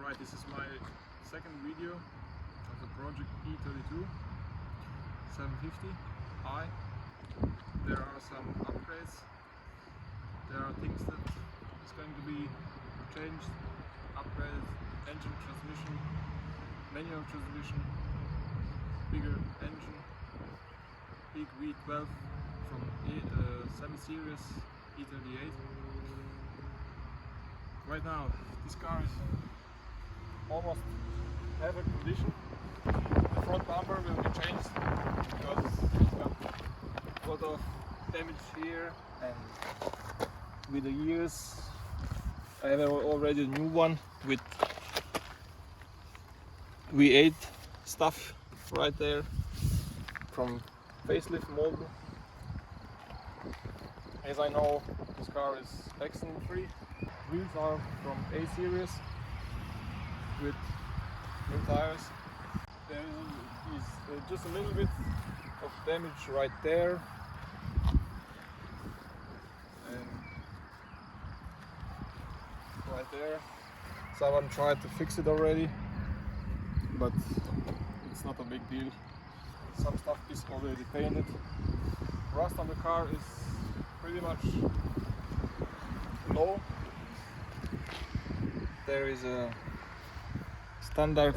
Alright, this is my second video of the project E32 750i. There are some upgrades. There are things that is going to be changed, upgraded: engine, transmission, manual transmission, bigger engine, big V12 from 7 Series E38. Right now this car is almost have a condition. The front bumper will be changed because it's got a lot of damage here, and with the years I have already a new one with V8 stuff right there from facelift model. As I know, this car is accident free. Wheels are from A series with new tires. There is just a little bit of damage right there, and right there. Someone tried to fix it already, but it's not a big deal. Some stuff is already painted. Rust on the car is pretty much low. There is a standard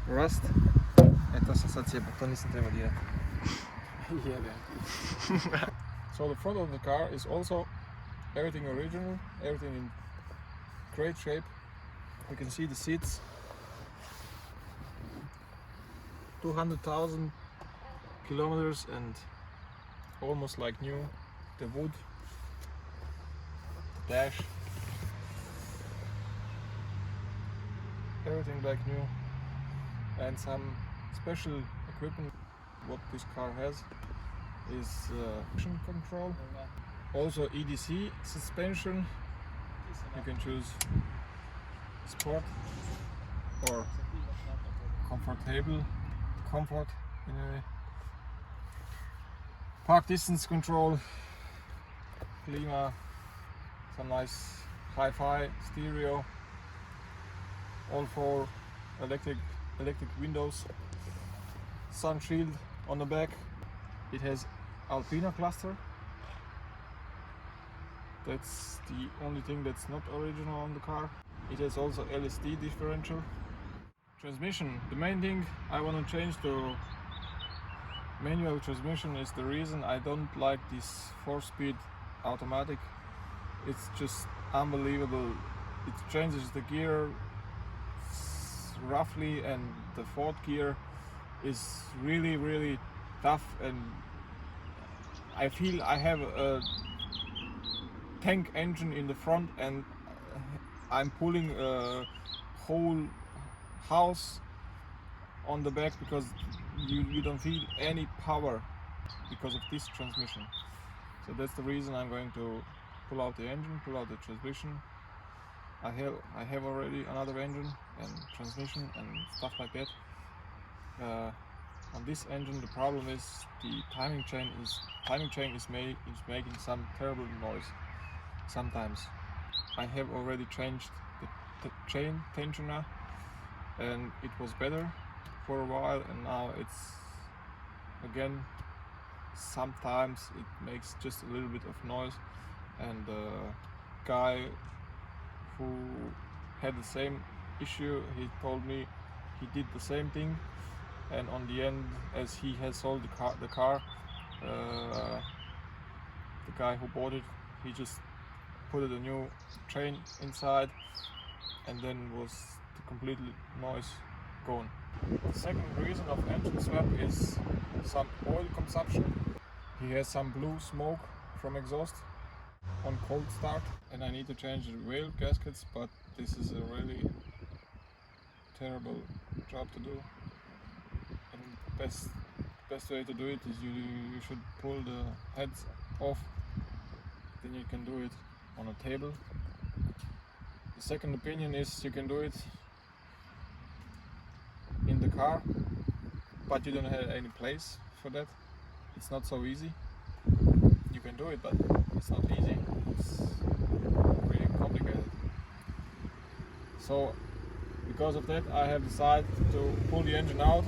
rust. So the front of the car is also everything original, everything in great shape. You can see the seats, 200,000 kilometers and almost like new. The wood, the dash, everything like new, and some special equipment. What this car has is traction control, also EDC suspension. You can choose sport or comfort in a way. Park distance control, Klima, some nice hi-fi stereo, all 4 electric windows, sun shield on the back. It has Alpina cluster. That's the only thing that's not original on the car. It has also LSD differential. Transmission, the main thing I want to change to manual transmission is the reason I don't like this 4-speed automatic. It's just unbelievable. It changes the gear roughly, and the 4th gear is really tough, and I feel I have a tank engine in the front and I'm pulling a whole house on the back because you don't feel any power because of this transmission. So that's the reason I'm going to pull out the engine, pull out the transmission. I have already another engine and transmission and stuff like that. On this engine the problem is the timing chain is making some terrible noise sometimes. I have already changed the chain tensioner and it was better for a while, and now it's again, sometimes it makes just a little bit of noise. And the guy who had the same issue, he told me he did the same thing, and on the end, as he has sold the car, the guy who bought it, he just put a new chain inside, and then was the complete noise gone. The second reason of engine swap is some oil consumption. He has some blue smoke from exhaust on cold start, and I need to change the wheel gaskets, but this is a really terrible job to do. And the best way to do it is you should pull the heads off, then you can do it on a table. The second opinion is you can do it in the car, but you don't have any place for that. It's not so easy. You can do it, but it's not easy. It's really complicated. So because of that I have decided to pull the engine out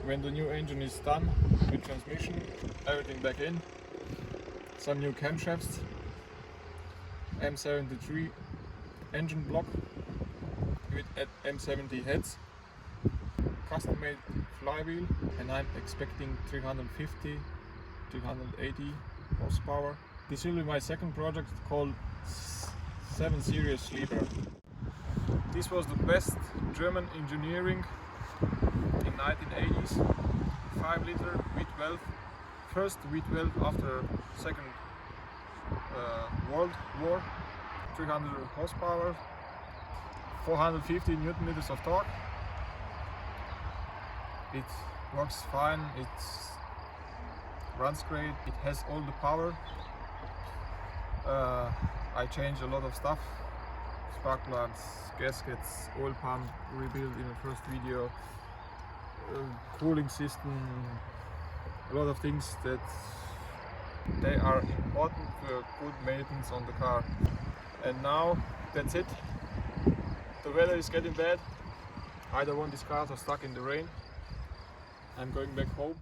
when the new engine is done with transmission, everything back in, some new camshafts, M73 engine block with M70 heads, custom made flywheel, and I'm expecting 350, 380 horsepower. This will be my second project called 7 Series Sleeper. This was the best German engineering in 1980s. 5 liter V12, first V12 after Second World War, 300 horsepower, 450 Newton meters of torque. It works fine, it runs great, it has all the power. I changed a lot of stuff, spark plugs, gaskets, oil pump rebuilt in the first video, cooling system, a lot of things that they are important for good maintenance on the car. And now that's it. The weather is getting bad. I don't want these cars are stuck in the rain. I'm going back home.